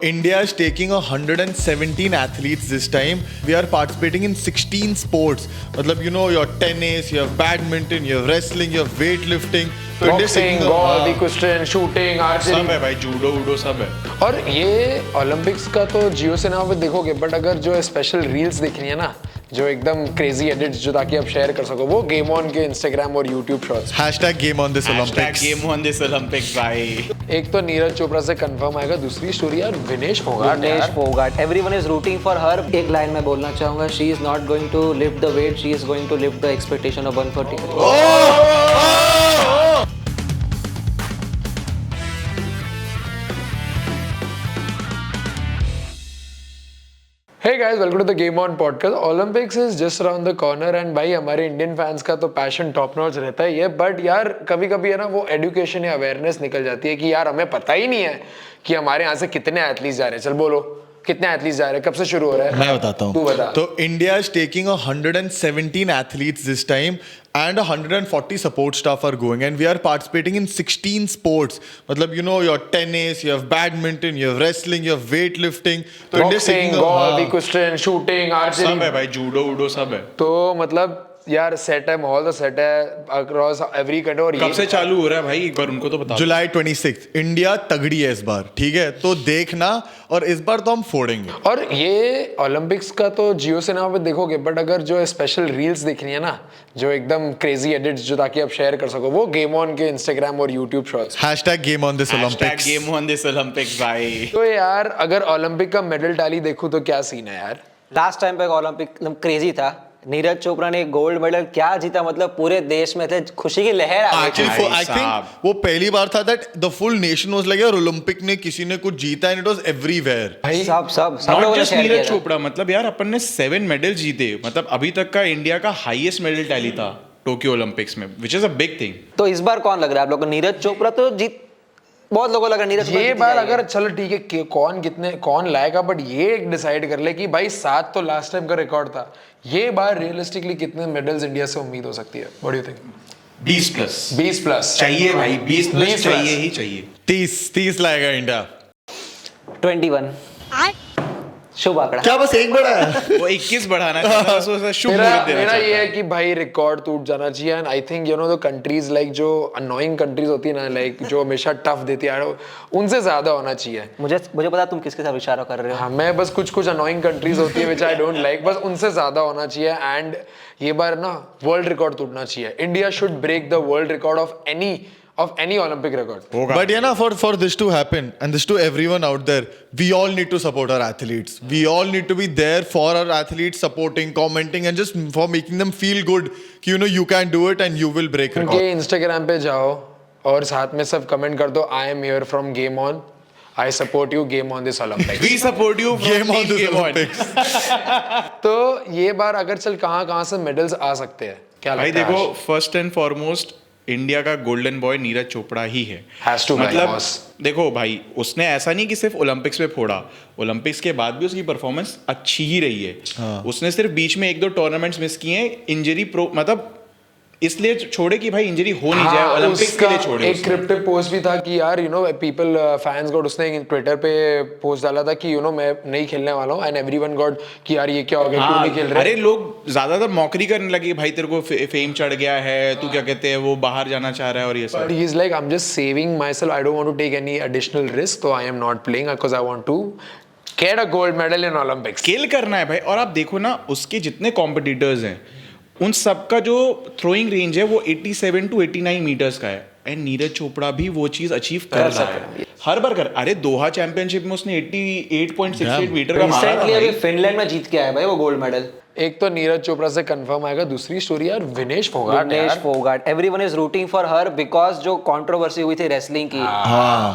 India is taking 117 athletes this time. We are participating in 16 sports. मतलब you know, you have tennis, you have badminton, you have wrestling, you have weightlifting. तो India is boxing, taking golf, equestrian, shooting, archery, सब है भाई, judo वूडो सब है। और ये Olympics का तो जियो सिनेमा पे देखोगे, बट अगर जो स्पेशल रील्स देखनी है ना, जो एकदम क्रेजी एडिट्स जो ताकि आप शेयर कर सको, वो गेम ऑन के इंस्टाग्राम और YouTube shorts. #game on this Olympics. Game on this Olympics भाई। एक तो नीरज चोपड़ा से कंफर्म आएगा, दूसरी स्टोरी यार Vinesh Phogat. Vinesh Phogat, everyone is rooting for her. एक लाइन में बोलना चाहूंगा, she is not going to lift the weight, she is going to lift the expectation of 140। Hey guys, welcome to the Game On podcast. Olympics is just around the corner and भाई हमारे Indian fans का तो passion top notch रहता ही है, but यार कभी कभी है ना वो एजुकेशन या अवेयरनेस निकल जाती है कि यार हमें पता ही नहीं है कि हमारे यहाँ से कितने एथलीट्स जा रहे हैं। चल बोलो कितने एथलीट्स जा रहे हैं, कब से शुरू हो रहा है? मैं बताता हूँ। तू बता। तो India is taking 117 athletes this time and 140 support staff are going and we are participating in 16 sports. मतलब you know, you have tennis, you have badminton, you have wrestling, you have weightlifting. तो India is boxing, taking golf, equestrian, shooting, सब archery, है भाई, judo वूडो सब है। तो मतलब यार सेट है, माहौल तो सेट है अक्रॉस एवरी कंट्री। और कब से चालू हो रहा है भाई, एक बार उनको तो बता। जुलाई 26 इंडिया तगड़ी है इस बार, ठीक है? तो देखना, और इस बार तो हम फोड़ेंगे। और ये ओलंपिक्स का तो जियो सिनेमा पे देखोगे, बट अगर जो स्पेशल रील्स देखनी है ना, जो एकदम क्रेजी एडिट्स जो ताकि आप शेयर कर सको, वो गेम ऑन के इंस्टाग्राम और YouTube shorts. #game on this Olympics. Game on this Olympics भाई। तो यार अगर ओलंपिक का मेडल टैली देखूं तो क्या सीन है यार। लास्ट टाइम पे ओलंपिक एकदम क्रेजी था, नीरज चोपड़ा ने गोल्ड मेडल क्या जीता, मतलब पूरे देश में थे, खुशी की लहर आ गई। Actually, I think वो पहली बार था that the full nation was like यार ओलंपिक ने किसी ने कुछ जीता and it was everywhere. सब नॉट लोगों ने जस्ट शेयर किया नीरज था। चोपड़ा, मतलब यार अपन ने 7 मेडल जीते, मतलब अभी तक का इंडिया का हाईएस्ट मेडल टैली था टोक्यो ओलंपिक्स में, which is a big thing. तो इस बार कौन लग रहा है आप लोग को? नीरज चोपड़ा तो जीत, बहुत लोगों को लग रहा है नीरज चोपड़ा ये जीत बार जाएगा। अगर चलो ठीक है कौन लाएगा, बट ये डिसाइड कर ले कि भाई 7 तो लास्ट टाइम का रिकॉर्ड था, ये बार रियलिस्टिकली कितने मेडल्स इंडिया से उम्मीद हो सकती है? What do you think? 20 plus 20 plus चाहिए भाई, 20 20 प्लस चाहिए ही चाहिए। 30 लाएगा इंडिया। 21 शुभ आंकड़ा। क्या बस एक बड़ा है? वो 21 बढ़ाना चाहिए, बस वो शुभ मेरा मुहूर्त देना मेरा ये चाहिए। है कि भाई रिकॉर्ड टूट जाना चाहिए। And I think you know the countries like जो अनोइंग कंट्रीज होती है ना, लाइक जो हमेशा टफ देती है, उनसे ज्यादा होना चाहिए। मुझे पता तुम किसके साथ इशारा कर रहे हो। हाँ, मैं बस कुछ अनोइंग कंट्रीज होती है विच आई डोंट लाइक, बस उनसे ज्यादा होना चाहिए। एंड ये बार ना वर्ल्ड रिकॉर्ड टूटना चाहिए। India should break the world record of any Olympic record. But yeah, for this to happen and this to everyone out there, we all need to support our athletes. We all need to be there for our athletes, supporting, commenting, and just for making them feel good. कि you know you can do it and you will break record. उनके Instagram पे जाओ और साथ में सब comment कर दो, I am here from Game On. I support you, Game on this Olympics. We support you from Game on Team this Game On। Olympics. तो ये बार अगर चल कहाँ से मेडल्स आ सकते हैं, क्या भाई लगता है? देखो, फर्स्ट एंड फॉरमोस्ट इंडिया का गोल्डन बॉय नीरज चोपड़ा ही है। Has to be, मतलब boss. देखो भाई, उसने ऐसा नहीं कि सिर्फ ओलंपिक्स में फोड़ा, ओलंपिक्स के बाद भी उसकी परफॉर्मेंस अच्छी ही रही है। उसने सिर्फ बीच में 1-2 टूर्नामेंट्स मिस किए हैं, इंजरी मतलब इसलिए छोड़े कि भाई इंजरी हो नहीं जाए, ओलंपिक्स के लिए छोड़े एक उसने। क्रिप्टिक पोस्ट भी था कि यार you know people fans got, उसने ट्विटर पे पोस्ट डाला था कि यू नो मैं नहीं खेलने वाला हूँ, एंड एवरीवन गॉट कि यार ये क्या हो गया, क्यों नहीं खेल रहे? अरे लोग ज्यादातर मौकरी करने लगे, भाई तेरे को फेम चढ़ गया है, तू क्या कहते हैं वो बाहर जाना चाह रहा है और ये सब। But he's like, I'm just saving myself. I don't want to take any additional risk, so I am not playing because I want to get a gold medal in Olympics. Scale करना है भाई। और आप देखो ना, उसके जितने competitors हैं उन सबका जो थ्रोइंग रेंज है वो 87 to 89 मीटर्स का है, एंड नीरज चोपड़ा भी वो चीज अचीव कर रहा है हर बार कर। अरे दोहा चैंपियनशिप में उसने 88.68 मीटर का मारा था रिसेंटली अभी भाई। फिनलैंड में जीत के आया भाई वो गोल्ड मेडल। एक तो नीरज चोपड़ा से कंफर्म आएगा, दूसरी स्टोरी यार Vinesh Phogat. Vinesh Phogat, everyone is rooting for her because जो कंट्रोवर्सी हुई थी रेसलिंग की। हाँ,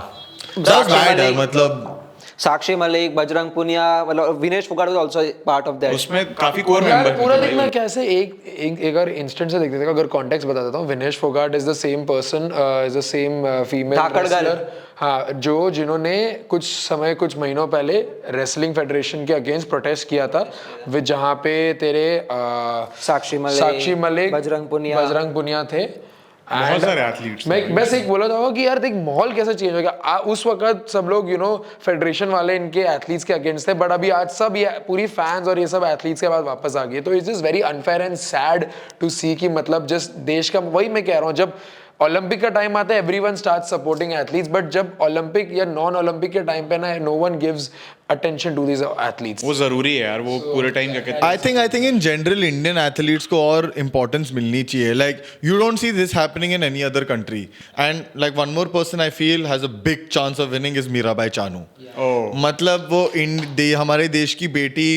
that was bad यार, मतलब साक्षी मलिक, बजरंग पुनिया, मतलब Vinesh Phogat was also part of that. उसमें काफी कोर यार मेंबर पूरा देखना कैसे एक अगर इंस्टेंट से देखते थे, अगर कॉन्टेक्स्ट बता देता हूँ, Vinesh Phogat is the same person, is the same female wrestler, हाँ, जिन्होंने कुछ महीनों पहले रेसलिंग फेडरेशन के अगेंस्ट प्रोटेस्ट किया था, जहाँ पे तेरे साक्षी मलिक, बजरंग बजरंग पुनिया थे। बहुत सारे एथलीट्स मैं बस एक बोला चाहूंगा कि यार देख माहौल कैसे चेंज हो गया उस वक्त सब लोग फेडरेशन वाले इनके एथलीट्स के अगेंस्ट थे बट अभी आज सब ये पूरी फैंस और ये सब एथलीट्स के बाद वापस आ गए तो it's just very unfair and sad to see कि मतलब जस्ट देश का वही मैं कह रहा हूँ जब ओलंपिक का टाइम आता है everyone start supporting athletes but जब ओलंपिक या नॉन ओलंपिक के टाइम पे ना no one gives attention to these athletes वो जरूरी है यार वो पूरे टाइम क्या कहते I think in general Indian athletes को और importance मिलनी चाहिए. Like you don't see this happening in any other country. And like one more person I feel has a big chance of winning is Mirabai Chanu. मतलब वो हमारे देश की बेटी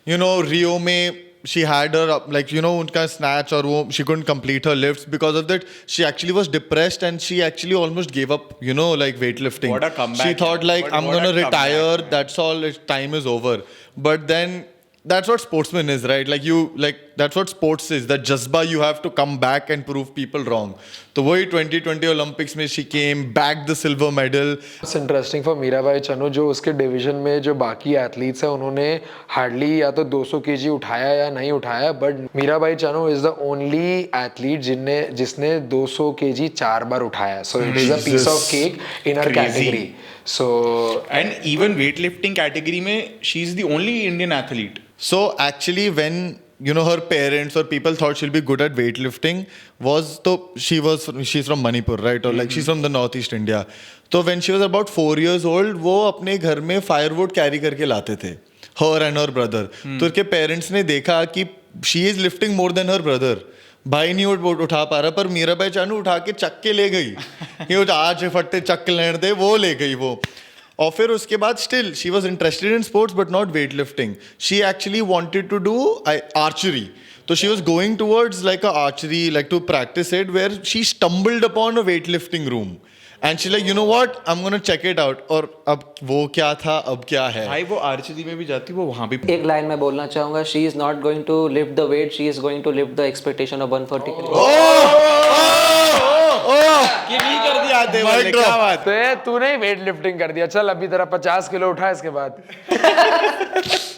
रियो में she had her like उनका snatch और वो she couldn't complete her lifts because of that she actually was depressed and she actually almost gave up like weightlifting. What a comeback, she thought yeah. like But I'm what gonna a comeback, retire yeah. that's all time is over but then that's what sportsman is right like that's what sports is that jazba you have to come back and prove people wrong तो वही 2020 Olympics में she came back the silver medal. It's interesting for Mirabai Chanu जो उसके division में जो बाकी athletes हैं उन्होंने हार्डली या तो 200 केजी उठाया या नहीं उठाया but Mirabai Chanu is the only athlete जिसने 200 केजी 4 बार उठाया so it is a piece of cake in her Crazy. Category so and even weightlifting category में she is the only Indian athlete So actually, when her parents or people thought she'll be good at weightlifting, she's from Manipur, right? Or like she's from the Northeast India. So when she was about 4 years old, वो अपने घर में firewood carry करके लाते थे. Her and her brother. तो उनके parents ने देखा कि she is lifting more than her brother. भाई नहीं उठा पा रहा पर मीराबाई चानू उठा के चक के ले गई. ये आज फटते चक लेने दे वो ले गई वो. और फिर उसके बाद still she was interested in sports but not weight lifting she actually wanted to do archery तो she was going towards like a archery like to practise it where she stumbled upon a weight lifting room and she like what I am gonna check it out और अब वो क्या था अब क्या है भाई वो आर्चरी में भी जाती वो वहां भी एक लाइन में बोलना चाहूंगा she is not going to lift the weight she is going to lift the expectation of 140 ये नहीं कर दिया देवल ने क्या बात तूने वेट लिफ्टिंग कर दिया चल अभी तेरा 50 किलो उठा इसके बाद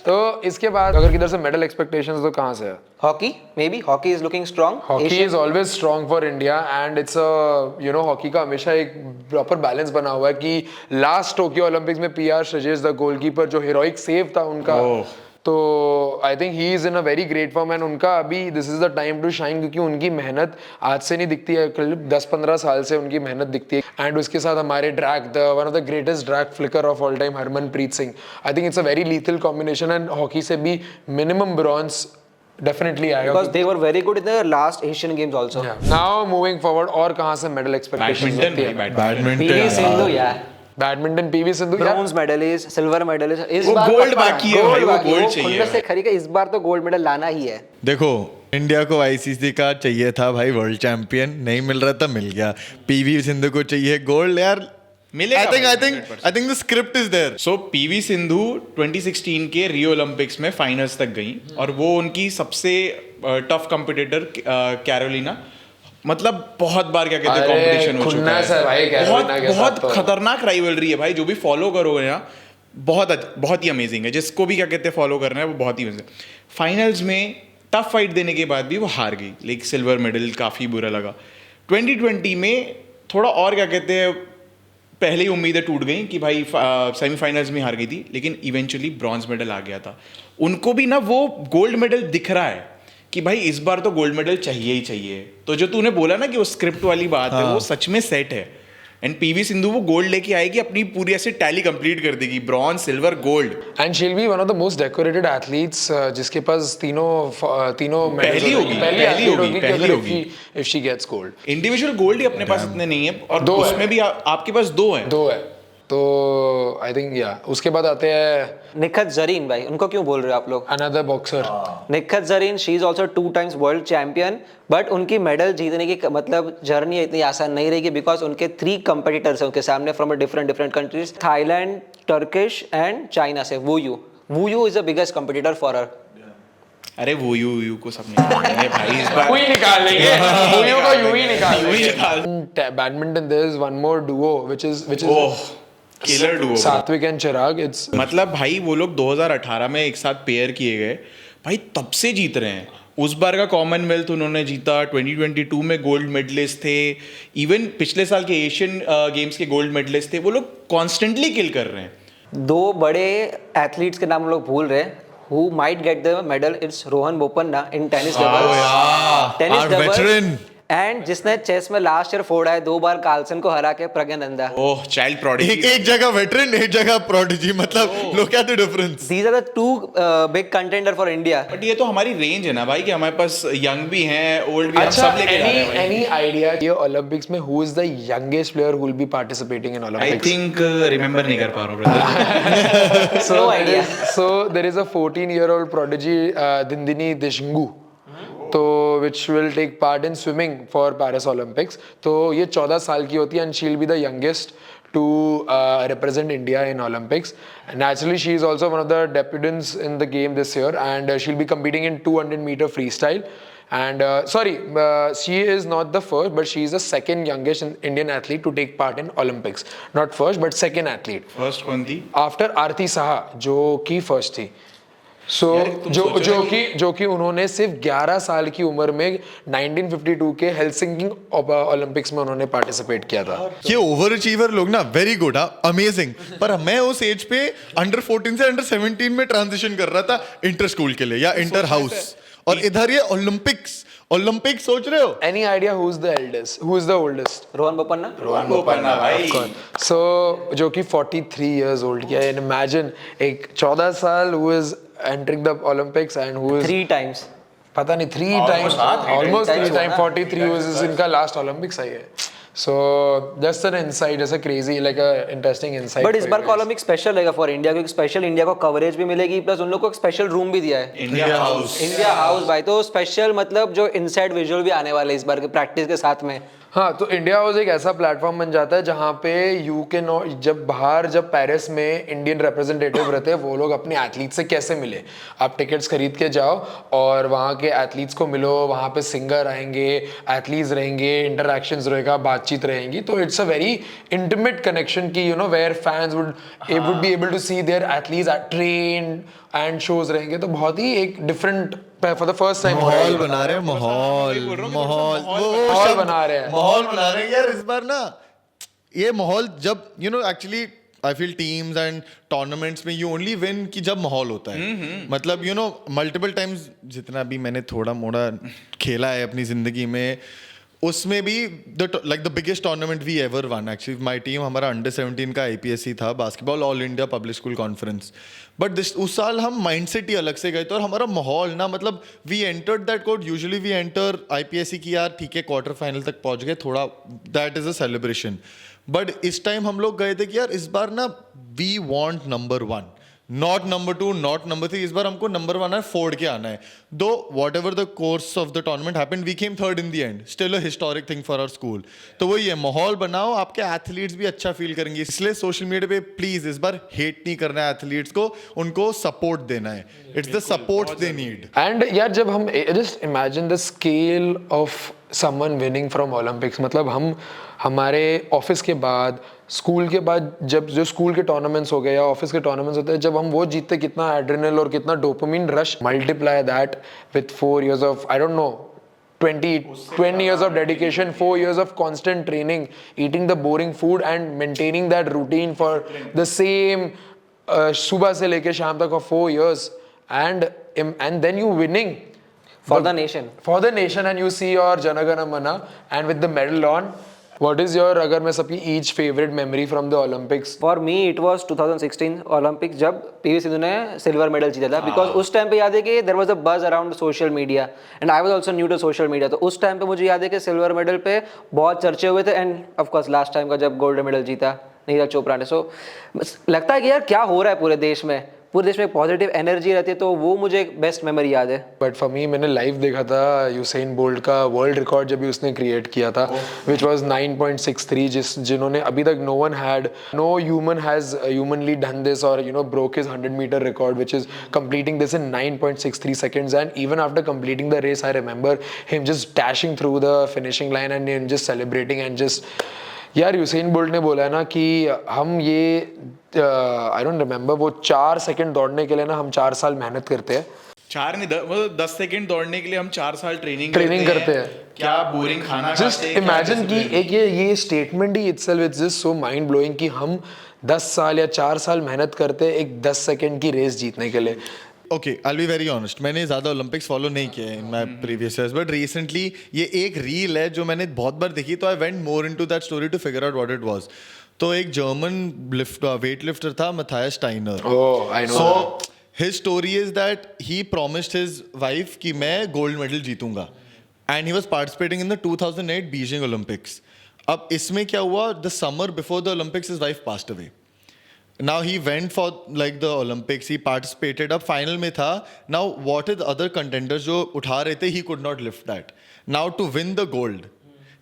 तो इसके बाद अगर किधर से मेडल एक्सपेक्टेशंस तो कहाँ से है hockey maybe hockey is looking strong hockey is always strong for India and it's hockey का हमेशा एक प्रॉपर बैलेंस बना हुआ है कि लास्ट टोक्यो ओलंपिक्स में पीआर श्रेजेस द गोलकीपर जो हीरोइक सेव था उनका तो I think he is in a very great form and उनका अभी this is the time to shine क्योंकि उनकी मेहनत आज से नहीं दिखती है 10-15 साल से उनकी मेहनत दिखती है एंड उसके साथ हमारे drag one of the greatest drag flicker of all time Harmanpreet Singh I think it's a very lethal combination and hockey से भी मिनिमम ब्रॉन्ज डेफिनेटली आएगा because they were very good in the last Asian Games also. Now moving forward और कहां से medal expectations होती है PV Sindhu यार badminton PV Sindhu bronze medallist silver medallist इस वो बार gold बाकी है भाई, वो gold चाहिए खुन्नस से खरी का इस बार तो गोल्ड मेडल लाना ही है देखो इंडिया को आईसीसी का चाहिए था भाई वर्ल्ड चैंपियन नहीं मिल रहा था मिल गया पीवी सिंधु को चाहिए गोल्ड यार मिलेगा I think the script is there. So PV Sindhu 2016 के रियो ओलंपिक्स में फाइनल्स तक गई और वो उनकी सबसे टफ कंपटीटर कैरोलिना मतलब बहुत बार क्या कहते हैं कंपटीशन हो चुका है भाई बहुत खतरनाक राइवलरी है भाई जो भी फॉलो करोगे ना बहुत ही अमेजिंग है जिसको भी क्या कहते हैं फॉलो करना है वो बहुत ही अमेजिंग फाइनल्स में टफ फाइट देने के बाद भी वो हार गई लेकिन सिल्वर मेडल काफ़ी बुरा लगा 2020 में थोड़ा और क्या कहते हैं पहले ही उम्मीदें टूट गई कि भाई सेमीफाइनल्स में हार गई थी लेकिन इवेंचुअली ब्रॉन्ज मेडल आ गया था उनको भी ना वो गोल्ड मेडल दिख रहा है कि भाई इस बार तो गोल्ड मेडल चाहिए ही चाहिए तो जो तूने बोला ना कि वो स्क्रिप्ट वाली बात है वो सच में सेट है एंड पीवी सिंधु वो गोल्ड लेके आएगी अपनी पूरी ऐसे टैली कंप्लीट कर देगी bronze silver gold and she will be one of the most decorated athletes जिसके पास तीनों पहली होगी if she gets gold individual gold ही अपने पास इतने नहीं है और दो उसमें भी आपके पास दो है तो आई थिंक या उसके बाद आते हैं निखत जरीन भाई उनको क्यों बोल रहे हो आप लोग another boxer Nikhat Zareen she is also 2 times world champion but उनकी मेडल जीतने की मतलब जर्नी इतनी आसान नहीं रहेगी बिकॉज उनके 3 कंपटीटर्स हैं उनके सामने from different countries Thailand Turkish and China से वूयू is the biggest competitor for her अरे वो यू को सब निकालेंगे भाई इस बार वही निकाल लेंगे वूयू को यूं ही निकाल badminton there is one more duo which is killer duo Satwik and Chirag it's मतलब भाई वो लोग 2018 में एक साथ पेयर किए गए भाई तब से जीत रहे हैं। उस बार का कॉमनवेल्थ उन्होंने जीता, 2022 में गोल्ड मेडलिस्ट थे, इवन पिछले साल के एशियन गेम्स के गोल्ड मेडलिस्ट थे। वो लोग कॉन्स्टेंटली किल कर रहे हैं। दो बड़े एथलीट्स के नाम हम लोग भूल रहे हैं who might get the medal. It's Rohan Bopanna in tennis doubles. Tennis our veteran. And जिसने चेस में लास्ट ईयर फोड़ा है 2 बार कार्लसन को हरा के, प्रज्ञानंदा। ओह चाइल्ड प्रोडिजी। एक जगह वेटरन, एक जगह प्रोडिजी, मतलब लोग क्या the difference. These are the two big contender for India. But ये तो हमारी रेंज है ना भाई, कि हमारे पास यंग भी हैं, ओल्ड भी हैं, हम सब लेके जा रहे हैं भाई। any idea ये ओलंपिक्स में who is the youngest player who will be participating in I Olympics? think remember नहीं कर पा रहा हूँ brother। No idea. So there is a 14-year-old prodigy Dindini Dishngu. तो which will take part in swimming for Paris Olympics. तो ये 14 साल की होती है and she'll be the youngest to represent India in Olympics. Naturally, she is also one of the debutants in the game this year, and she'll be competing in 200-meter freestyle. And she is not the first, but she is the second youngest Indian athlete to take part in Olympics. Not first, but second athlete. First कौन थी? After Aarti Saha, जो कि first थी. सो जो कि उन्होंने सिर्फ 11 साल की उम्र में 1952 के हेलसिंकी ओलंपिक्स में उन्होंने पार्टिसिपेट किया था। ये ओवर अचीवर लोग ना वेरी गुड, अमेजिंग। पर मैं उस एज पे अंडर 14 से अंडर 17 में ट्रांजिशन कर रहा था इंटर स्कूल के लिए या इंटर हाउस, और इधर ये ओलंपिक्स सोच रहे हो। Any idea who is the eldest, who is the oldest? Rohan Bopanna. Rohan Bopanna भाई। सो जो कि 43 इयर्स ओल्ड किया है। इमेजिन एक 14 साल who is entering the Olympics and who is 3 times। पता नहीं 3 टाइम्स, ऑलमोस्ट 3 टाइम 43 was इनका लास्ट ओलंपिक्स आई है। So just an insight, just a crazy like a interesting insight. But इस बार का ओलंपिक स्पेशल रहेगा फॉर इंडिया, क्योंकि special India को coverage भी मिलेगी, प्लस उन लोग को एक स्पेशल रूम भी दिया है, इंडिया हाउस। इंडिया हाउस भाई। तो स्पेशल मतलब जो इनसाइड विजुअल भी आने वाले इस बार के प्रैक्टिस के साथ में। हाँ, तो इंडिया हाउस एक ऐसा प्लेटफॉर्म बन जाता है जहाँ पे यू कैन, जब पेरिस में इंडियन रिप्रेजेंटेटिव रहते हैं, वो लोग अपने एथलीट से कैसे मिले। आप टिकट्स खरीद के जाओ और वहाँ के एथलीट्स को मिलो, वहाँ पे सिंगर आएंगे, एथलीट्स रहेंगे, इंटरैक्शंस रहेगा, बातचीत रहेंगी। तो it's a very intimate connection की where fans would be able to see their athletes train and shows रहेंगे। तो बहुत ही एक different for the first time माहौल बना रहे हैं, माहौल बना रहे हैं यार। इस बार ना ये माहौल जब actually I feel teams and tournaments में यू ओनली विन कि जब माहौल होता है। मतलब मल्टीपल टाइम्स जितना भी मैंने थोड़ा मोड़ा खेला है अपनी जिंदगी में, उसमें भी the biggest tournament we ever won actually my team, हमारा अंडर 17 का IPSC था, basketball all India public school conference. But उस साल हम माइंडसेट ही अलग से गए थे, और हमारा माहौल ना, मतलब we entered that code. Usually we enter IPSC की यार ठीक है क्वार्टर फाइनल तक पहुंच गए, थोड़ा that is a celebration. But इस टाइम हम लोग गए थे कि यार इस बार ना we want number 1, not number 2, not number 3। इस बार हमको नंबर 1 है, फोड़ के आना है। Though whatever the course of the tournament happened, we came third in the end, still a historic thing for our school. तो वही है, माहौल बनाओ, आपके एथलीट्स भी अच्छा फील करेंगे। इसलिए सोशल मीडिया पे प्लीज इस बार हेट नहीं करना है एथलीट्स को, उनको सपोर्ट देना है। It's the support they need. And यार जब हम just imagine the scale of someone winning from Olympics, मतलब हम हमारे ऑफिस के बाद, स्कूल के बाद, जब जो स्कूल के टूर्नामेंट्स हो गए या ऑफिस के टूर्नामेंट्स होते हैं, जब हम वो जीतते, कितना एड्रेनल और कितना dopamine rush, multiply that with 4 years of I don't know 20 years of dedication, 4 years of constant training, eating the boring food and maintaining that routine for the same सुबह से लेके शाम तक for 4 years, and then you winning for the nation and you see your Jana Gana Mana and with the medal on. What is your, अगर मैं सबकी each favorite memory from the Olympics? For me it was 2016 Olympics, जब PV Sindhu ने silver medal जीता था। Because उस time पे याद है कि there was a buzz around social media and I was also new to social media. तो उस टाइम पे मुझे याद है कि सिल्वर मेडल पे बहुत चर्चे हुए थे, end of course last time का जब गोल्ड मेडल जीता नीरज चोपड़ा ने। सो लगता है कि यार क्या हो रहा है पूरे देश में पॉजिटिव एनर्जी रहती है, तो वो मुझे बेस्ट मेमोरी याद है। बट फॉर मी, मैंने लाइव देखा था यूसेन बोल्ट का वर्ल्ड रिकॉर्ड जब भी उसने क्रिएट किया था, विच वाज 9.63, जिन्होंने अभी तक no human has humanly done this और broke his 100-meter record, which is completing this in 9.63 seconds. And even after completing the race, I remember him just dashing through the finishing line and him just celebrating and just यार Usain bolt ने बोला है ना कि हम ये I don't remember, वो 4 second दौड़ने के लिए ना हम 4 साल मेहनत करते हैं। 4 नहीं मतलब 10 सेकंड दौड़ने के लिए हम 4 साल ट्रेनिंग करते हैं। क्या बोरिंग खाना जस्ट खाते हैं, क्या इमेजिन कि discipline। एक ये statement he itself it's just so mind blowing कि हम 10 साल या 4 साल मेहनत करते हैं एक 10 सेकंड की रेस जीतने के लिए। Okay, I'll be very honest. मैंने ज़्यादा ओलंपिक्स फॉलो नहीं किया in my previous years but recently ये एक रील है जो मैंने बहुत बार देखी तो I went more into that story to figure out what it was. तो एक जर्मन वेट लिफ्टर था Matthias Steiner. Oh, I know. So his story is that he promised his wife कि मैं गोल्ड मेडल जीतूंगा and he was participating in the 2008 Beijing Olympics. अब इसमें क्या हुआ? The summer before the Olympics his wife passed away. Now he went for like the Olympics, he participated. अब final में था. Now what is the other contenders जो उठा रहे थे, he could not lift that. Now to win the gold,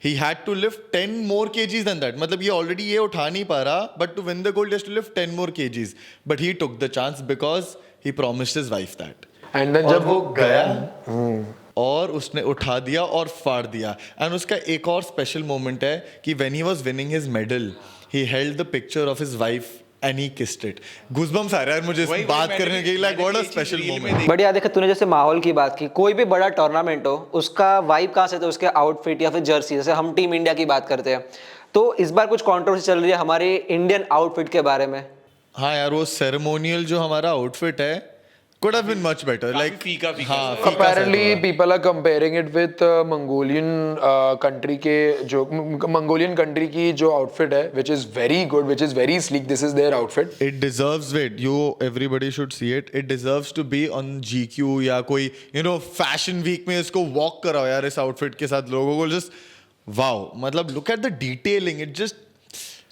he had to lift 10 more kgs than that. मतलब ये already ये उठा नहीं पा रहा, but to win the gold he has to lift 10 more kgs. But he took the chance because he promised his wife that. And then और जब वो गया और उसने उठा दिया और फाड़ दिया. एंड उसका एक और स्पेशल मोमेंट है कि when he was winning his medal he held the picture of his wife and he kissed it. Goosebumps आ रहा है मुझे वही बात मैंने करने के लिए. Like what a special reel में मोमेंट. बट यार देखो तूने जैसे माहौल की बात की, कोई भी बड़ा टूर्नामेंट हो उसका वाइब कहाँ से, तो उसके आउटफिट या फिर जर्सी. जैसे हम टीम इंडिया की बात करते हैं तो इस बार कुछ कंट्रोवर्सी चल रही है हमारे इंडियन आउटफिट के बारे में. हाँ यार वो सेरेमोनियल जो हमारा आउटफिट है could have been much better. काफी Like फीका हाँ, फीका सा apparently थोड़ा. people are comparing it with Mongolian country के जो Mongolian country की जो outfit है which is very good, which is very sleek. This is their outfit. It deserves, wait, everybody should see it. It deserves to be on GQ या कोई fashion week में इसको walk कराओ यार इस outfit के साथ. लोगों को just wow, मतलब look at the detailing. It just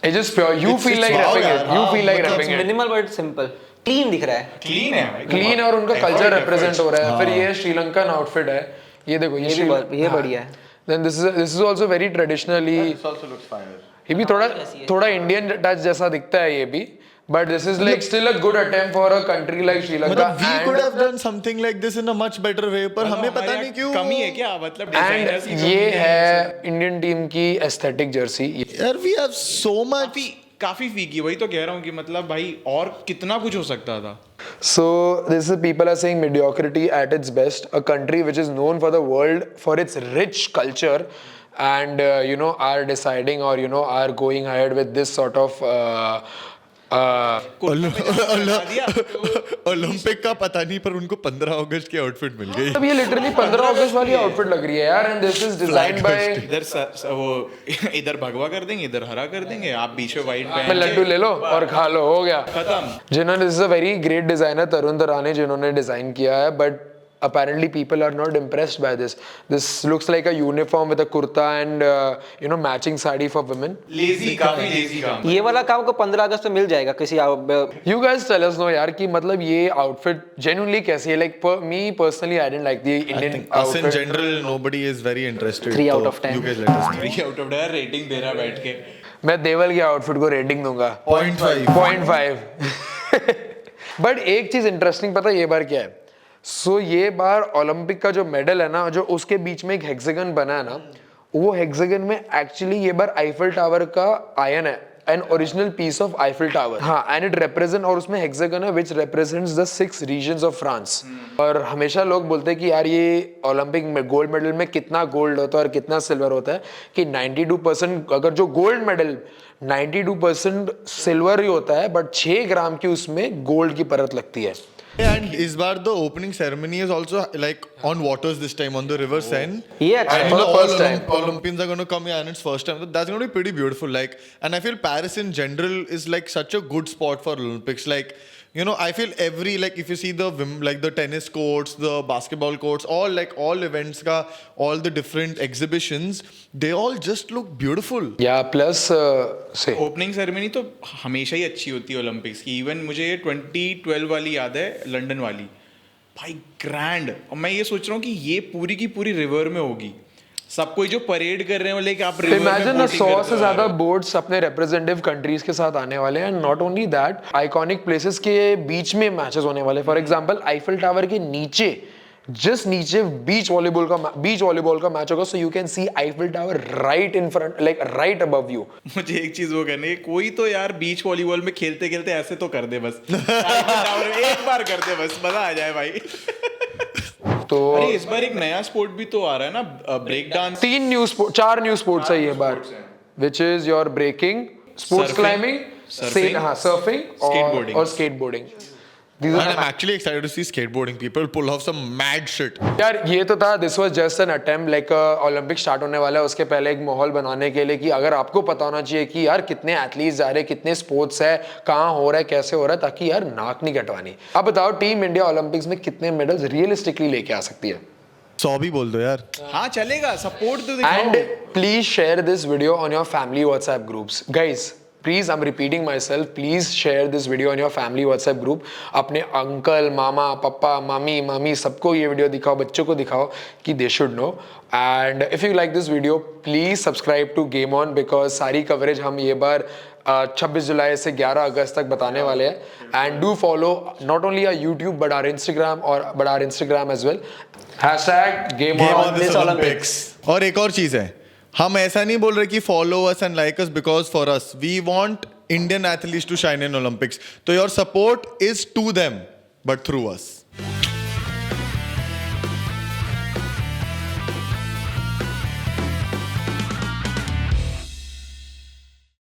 It's just pure. You It's- feel it's like wow rapping यार. it. You हाँ, feel like मतलब rapping it. Minimal but simple, clean दिख रहा है. क्लीन है भाई. Clean और उनका Effort, culture effort. represent हो रहा है. फिर ये श्रीलंकन outfit है. ये देखो ये भी ये बढ़िया है. Then this is also very traditionally. also looks fire. ये भी थोड़ा इंडियन टच जैसा दिखता है ये भी. But this is like still a good attempt for a country like Sri Lanka. मतलब we could And have done something like this in a much better way पर हमें पता नहीं क्यों कमी है क्या, मतलब designers की and कमी ये है. है इंडियन टीम की एस्थेटिक जर्सी. यार we have so much. काफी फीकी. वही तो कह रहा हूँ कि मतलब भाई और कितना कुछ हो सकता था. So this is people are saying mediocrity at its best. A country which is known for the world for its rich culture, and are deciding or are going ahead with this sort of. Olympic का पता नहीं पर उनको 15 अगस्त की outfit मिल गई. अब ये literally 15 अगस्त वाली आउटफिट लग रही है यार. And this is designed bye. इधर वो इधर भगवा कर देंगे, इधर हरा कर देंगे, आप बीच में व्हाइट में पहन लड्डू ले लो और खा लो, हो गया खत्म. जिन्होंने this is a very great designer Tarun तराने जिन्होंने डिजाइन किया है. But apparently people are not impressed by this. This looks like a uniform with a kurta and matching sari for women. Lazy, काफी लेजी काम. ये वाला काम को 15 अगस्त में मिल जाएगा किसी You guys tell us know यार कि मतलब ये outfit genuinely कैसी है. Like me personally I didn't like the I Indian think us in outfit. general nobody is very interested. 3 out So of 10. You guys let us know. 3 out of 10 rating दे रहा बैठ के. मैं देवल के outfit को rating दूंगा 0.5. 0.5. But एक चीज इंटरेस्टिंग पता है ये बार क्या है. सो ये बार ओलंपिक का जो मेडल है ना, जो उसके बीच में एक हेक्सागन बना है ना, वो हेक्सागन में एक्चुअली ये बार आईफिल टावर का आयन है, an original piece of Eiffel tower. हाँ, एंड इट रिप्रेजेंट, और उसमें हेक्सागन है which represents the 6 regions of France. और हमेशा लोग बोलते हैं कि यार ये ओलंपिक में गोल्ड मेडल में कितना गोल्ड होता है और कितना सिल्वर होता है, कि 92% अगर जो गोल्ड मेडल 92% सिल्वर ही होता है, बट 6 ग्राम की उसमें गोल्ड की परत लगती है. And is bar the opening ceremony is also like on waters this time on the river Seine. Yeah, And for the all first time. Olympians are going to come here and it's first time. So that's going to be pretty beautiful. Like, and I feel Paris in general is like such a good spot for Olympics. Like, I feel every, like if you see the tennis courts, the basketball courts, all events ka, all the different exhibitions, they all just look beautiful. या plus से opening ceremony तो हमेशा ही अच्छी होती है Olympics की. Even मुझे 2012 वाली याद है, लंदन वाली. भाई ग्रैंड. और मैं ये सोच रहा हूँ कि ये पूरी की पूरी रिवर में होगी. सब कोई जो परेड कर रहे हैं बोले कि आप रिवर में इमेजिन boating 100 करते से हो ज्यादा यार. बोट्स अपने रिप्रेजेंटेटिव कंट्रीज के साथ आने वाले हैं. And not only that, iconic places के बीच में मैचेस होने वाले. फॉर एग्जांपल आईफिल टावर के नीचे जस्ट नीचे बीच वॉलीबॉल का मैच होगा, so you can see Eiffel tower right in front, like right above you. मुझे एक चीज वो कहने है, कोई तो यार बीच वॉलीबॉल में खेलते खेलते ऐसे तो कर दे बस। एक बार कर दे बस, मजा आ जाए भाई। तो अरे इस बार एक नया स्पोर्ट भी तो आ रहा है ना, ब्रेक डांस। 4 न्यू स्पोर्ट्स है ये बार, which is your breaking, sports Surfing, climbing, surfing Skateboarding. और skateboarding. And I'm actually excited to see skateboarding. People pull off some mad shit. यार ये तो था, this was just an attempt, like Olympic start होने वाला है उसके पहले एक माहौल बनाने के लिए कि अगर आपको पता होना चाहिए कि यार कितने एथलीट्स जा रहे हैं, कितने स्पोर्ट्स है, कहाँ हो रहा है, कैसे हो रहा है, ताकि यार नाक नहीं कटवानी। अब बताओ टीम इंडिया ओलंपिक्स में कितने मेडल्स रियलिस्टिकली लेके आ सकती है? 100 भी बोल दो यार। हाँ चलेगा, सपोर्ट तो एंड दिखाओ। Please share this video on your family WhatsApp groups, guys please, I am repeating my self, please share this video on your family WhatsApp group. अपने अंकल, मामा, पापा, मामी सबको ये वीडियो दिखाओ, बच्चों को दिखाओ कि they should know. And if you like this video please subscribe to Game On, because सारी कवरेज हम ये बार 26 जुलाई से 11 अगस्त तक बताने वाले हैं। And do follow not only our YouTube but our Instagram as well, #game on this Olympics. और एक और चीज है, हम ऐसा नहीं बोल रहे कि follow us and like us because for us, we want Indian athletes to shine in Olympics, तो your support is to them but through us.